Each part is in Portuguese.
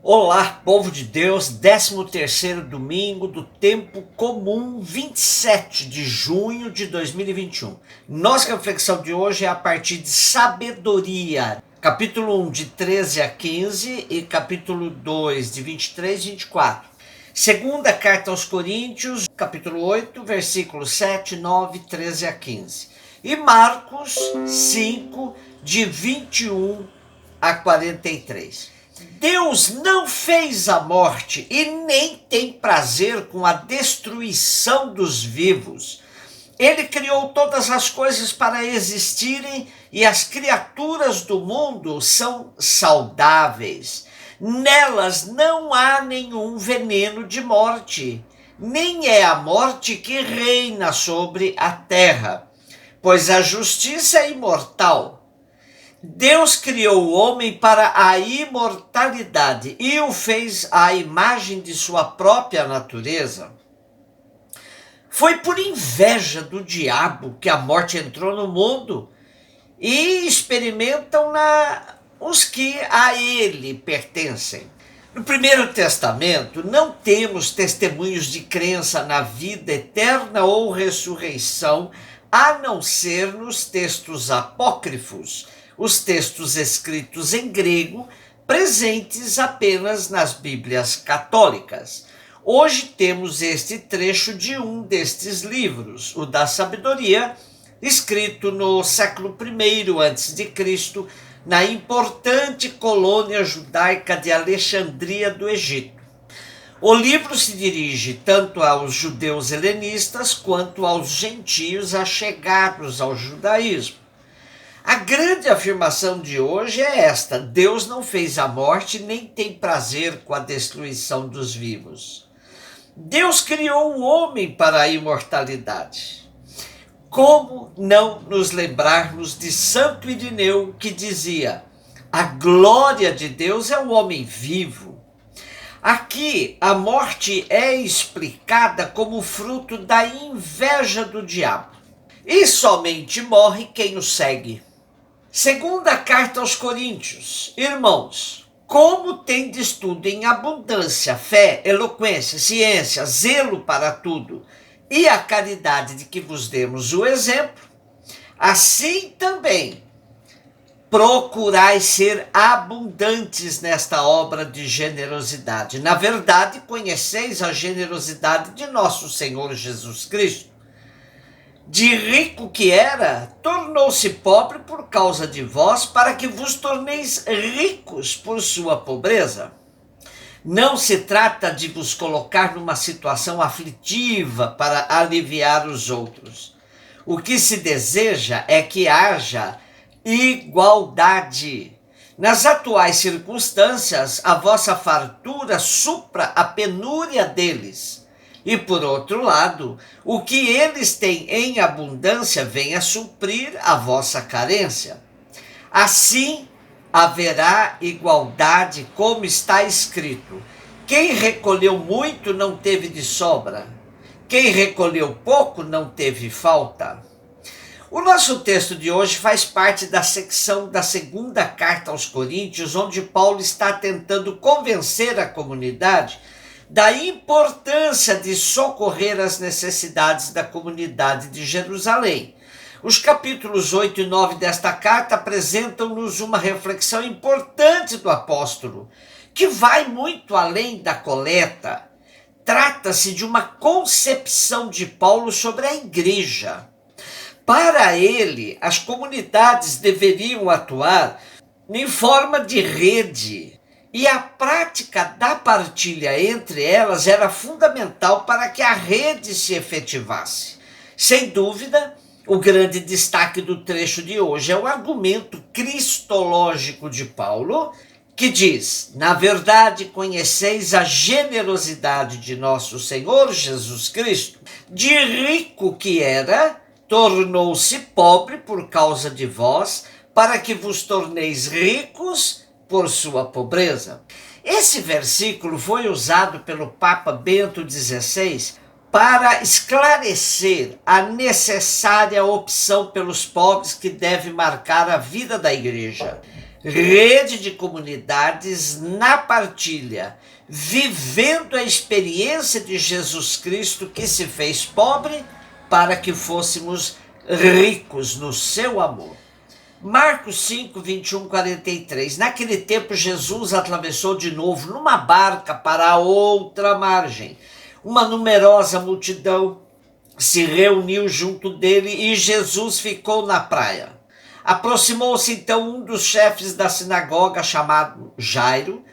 Olá, povo de Deus, 13º domingo do tempo comum, 27 de junho de 2021. Nossa reflexão de hoje é a partir de Sabedoria, capítulo 1 de 13 a 15 e capítulo 2 de 23 e 24. Segunda carta aos Coríntios, capítulo 8, versículos 7, 9, 13 a 15. E Marcos 5, de 21 a 43. Deus não fez a morte e nem tem prazer com a destruição dos vivos. Ele criou todas as coisas para existirem e as criaturas do mundo são saudáveis. Nelas não há nenhum veneno de morte, nem é a morte que reina sobre a terra, pois a justiça é imortal. Deus criou o homem para a imortalidade e o fez à imagem de sua própria natureza. Foi por inveja do diabo que a morte entrou no mundo e experimentam os que a ele pertencem. No Primeiro Testamento, não temos testemunhos de crença na vida eterna ou ressurreição, a não ser nos textos apócrifos, os textos escritos em grego, presentes apenas nas Bíblias católicas. Hoje temos este trecho de um destes livros, o da Sabedoria, escrito no século I a.C., na importante colônia judaica de Alexandria do Egito. O livro se dirige tanto aos judeus helenistas quanto aos gentios achegados ao judaísmo. A grande afirmação de hoje é esta: Deus não fez a morte nem tem prazer com a destruição dos vivos. Deus criou o homem para a imortalidade. Como não nos lembrarmos de Santo Irineu, que dizia: a glória de Deus é o homem vivo. Aqui, a morte é explicada como fruto da inveja do diabo. E somente morre quem o segue. Segunda carta aos Coríntios. Irmãos, como tendes tudo em abundância, fé, eloquência, ciência, zelo para tudo, e a caridade de que vos demos o exemplo, assim também procurai ser abundantes nesta obra de generosidade. Na verdade, conheceis a generosidade de nosso Senhor Jesus Cristo. De rico que era, tornou-se pobre por causa de vós, para que vos torneis ricos por sua pobreza. Não se trata de vos colocar numa situação aflitiva para aliviar os outros. O que se deseja é que haja igualdade. Nas atuais circunstâncias, a vossa fartura supra a penúria deles. E por outro lado, o que eles têm em abundância venha suprir a vossa carência. Assim haverá igualdade, como está escrito: quem recolheu muito não teve de sobra, quem recolheu pouco não teve falta. O nosso texto de hoje faz parte da secção da segunda carta aos Coríntios, onde Paulo está tentando convencer a comunidade da importância de socorrer as necessidades da comunidade de Jerusalém. Os capítulos 8 e 9 desta carta apresentam-nos uma reflexão importante do apóstolo, que vai muito além da coleta. Trata-se de uma concepção de Paulo sobre a igreja. Para ele, as comunidades deveriam atuar em forma de rede, e a prática da partilha entre elas era fundamental para que a rede se efetivasse. Sem dúvida, o grande destaque do trecho de hoje é o argumento cristológico de Paulo, que diz: na verdade, conheceis a generosidade de nosso Senhor Jesus Cristo. De rico que era, tornou-se pobre por causa de vós, para que vos torneis ricos por sua pobreza. Esse versículo foi usado pelo Papa Bento XVI para esclarecer a necessária opção pelos pobres que deve marcar a vida da igreja. rede de comunidades na partilha, vivendo a experiência de Jesus Cristo que se fez pobre para que fôssemos ricos no seu amor. Marcos 5, 21, 43. Naquele tempo Jesus atravessou de novo numa barca para a outra margem. Uma numerosa multidão se reuniu junto dele e Jesus ficou na praia. Aproximou-se então um dos chefes da sinagoga, chamado Jairo,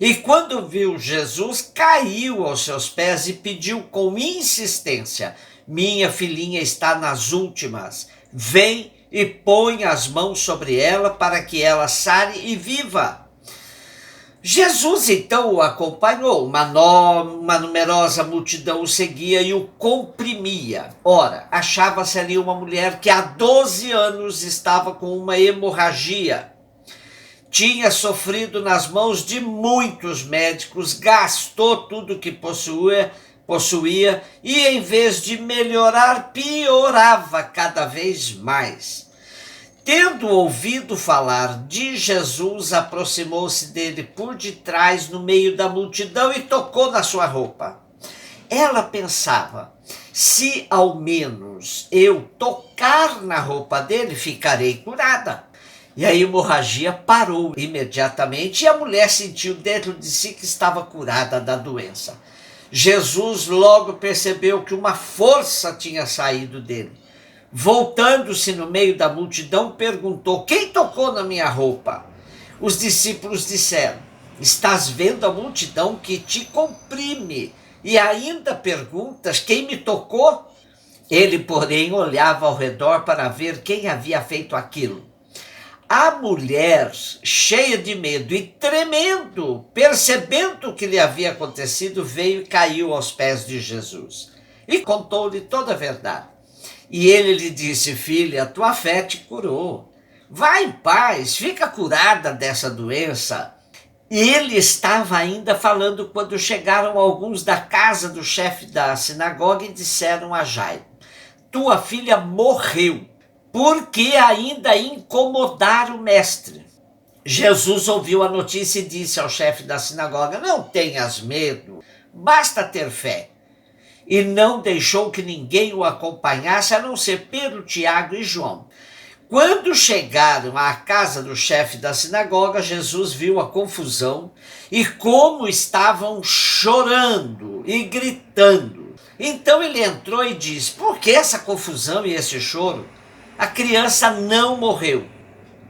e quando viu Jesus, caiu aos seus pés e pediu com insistência: minha filhinha está nas últimas, vem e põe as mãos sobre ela para que ela sare e viva. Jesus então o acompanhou, uma numerosa multidão o seguia e o comprimia. Ora, achava-se ali uma mulher que há 12 anos estava com uma hemorragia. Tinha sofrido nas mãos de muitos médicos, gastou tudo o que possuía e em vez de melhorar, piorava cada vez mais. Tendo ouvido falar de Jesus, aproximou-se dele por detrás, no meio da multidão, e tocou na sua roupa. Ela pensava: se ao menos eu tocar na roupa dele, ficarei curada. E a hemorragia parou imediatamente e a mulher sentiu dentro de si que estava curada da doença. Jesus logo percebeu que uma força tinha saído dele. Voltando-se no meio da multidão, perguntou: quem tocou na minha roupa? Os discípulos disseram: estás vendo a multidão que te comprime e ainda perguntas quem me tocou? Ele, porém, olhava ao redor para ver quem havia feito aquilo. A mulher, cheia de medo e tremendo, percebendo o que lhe havia acontecido, veio e caiu aos pés de Jesus e contou-lhe toda a verdade. E ele lhe disse: filha, tua fé te curou. Vai em paz, fica curada dessa doença. E ele estava ainda falando quando chegaram alguns da casa do chefe da sinagoga e disseram a Jairo: tua filha morreu, porque ainda incomodar o mestre. Jesus ouviu a notícia e disse ao chefe da sinagoga: não tenhas medo, basta ter fé. E não deixou que ninguém o acompanhasse, a não ser Pedro, Tiago e João. Quando chegaram à casa do chefe da sinagoga, Jesus viu a confusão e como estavam chorando e gritando. Então ele entrou e disse: por que essa confusão e esse choro? A criança não morreu,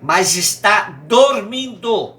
mas está dormindo.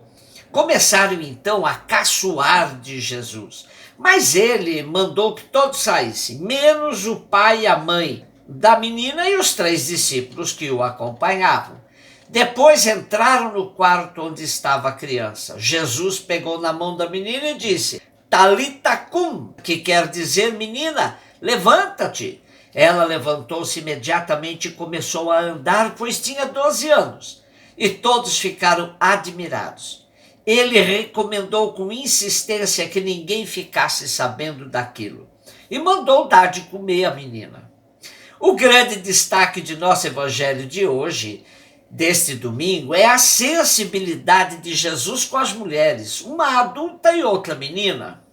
Começaram então a caçoar de Jesus. Mas ele mandou que todos saíssem, menos o pai e a mãe da menina e os 3 discípulos que o acompanhavam. Depois entraram no quarto onde estava a criança. Jesus pegou na mão da menina e disse: Talita cum, que quer dizer: menina, levanta-te. Ela levantou-se imediatamente e começou a andar, pois tinha 12 anos. E todos ficaram admirados. Ele recomendou com insistência que ninguém ficasse sabendo daquilo e mandou dar de comer à menina. O grande destaque de nosso evangelho de hoje, deste domingo, é a sensibilidade de Jesus com as mulheres, uma adulta e outra menina.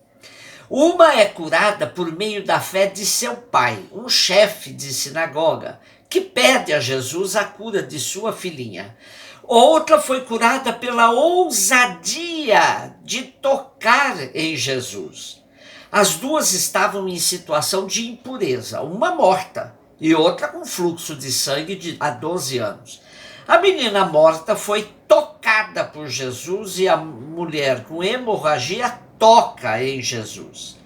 Uma é curada por meio da fé de seu pai, um chefe de sinagoga, que pede a Jesus a cura de sua filhinha. Outra foi curada pela ousadia de tocar em Jesus. As duas estavam em situação de impureza, uma morta e outra com fluxo de sangue há 12 anos. A menina morta foi tocada por Jesus e a mulher com hemorragia toca em Jesus.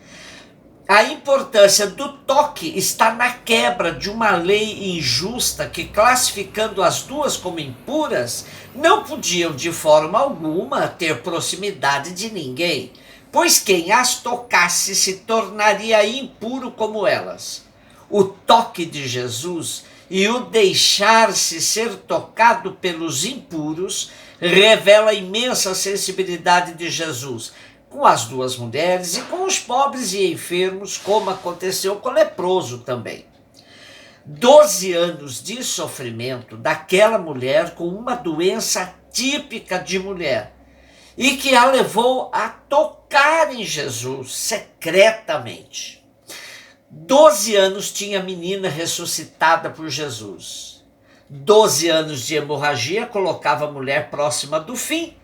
A importância do toque está na quebra de uma lei injusta que, classificando as duas como impuras, não podiam de forma alguma ter proximidade de ninguém, pois quem as tocasse se tornaria impuro como elas. O toque de Jesus e o deixar-se ser tocado pelos impuros revela a imensa sensibilidade de Jesus com as duas mulheres e com os pobres e enfermos, como aconteceu com o leproso também. 12 anos de sofrimento daquela mulher com uma doença típica de mulher e que a levou a tocar em Jesus secretamente. 12 anos tinha a menina ressuscitada por Jesus. 12 anos de hemorragia colocava a mulher próxima do fim.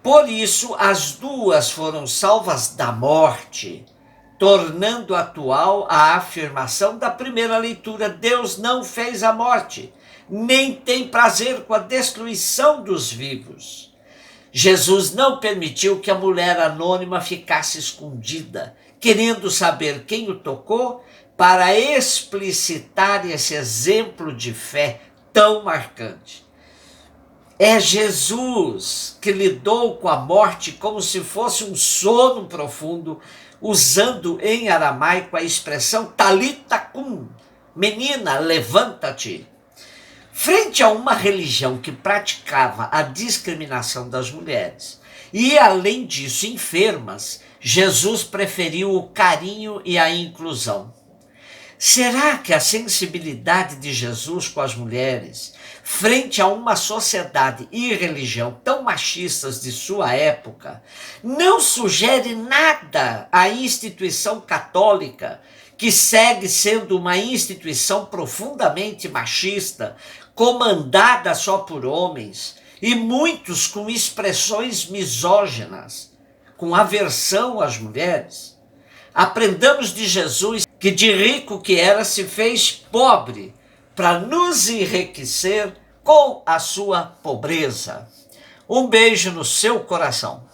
Por isso, as duas foram salvas da morte, tornando atual a afirmação da primeira leitura: Deus não fez a morte, nem tem prazer com a destruição dos vivos. Jesus não permitiu que a mulher anônima ficasse escondida, querendo saber quem o tocou, para explicitar esse exemplo de fé tão marcante. É Jesus que lidou com a morte como se fosse um sono profundo, usando em aramaico a expressão talita cum, menina, levanta-te. Frente a uma religião que praticava a discriminação das mulheres e, além disso, enfermas, Jesus preferiu o carinho e a inclusão. Será que a sensibilidade de Jesus com as mulheres, frente a uma sociedade e religião tão machistas de sua época, não sugere nada à instituição católica, que segue sendo uma instituição profundamente machista, comandada só por homens, e muitos com expressões misóginas, com aversão às mulheres? Aprendamos de Jesus que de rico que era se fez pobre para nos enriquecer com a sua pobreza. Um beijo no seu coração.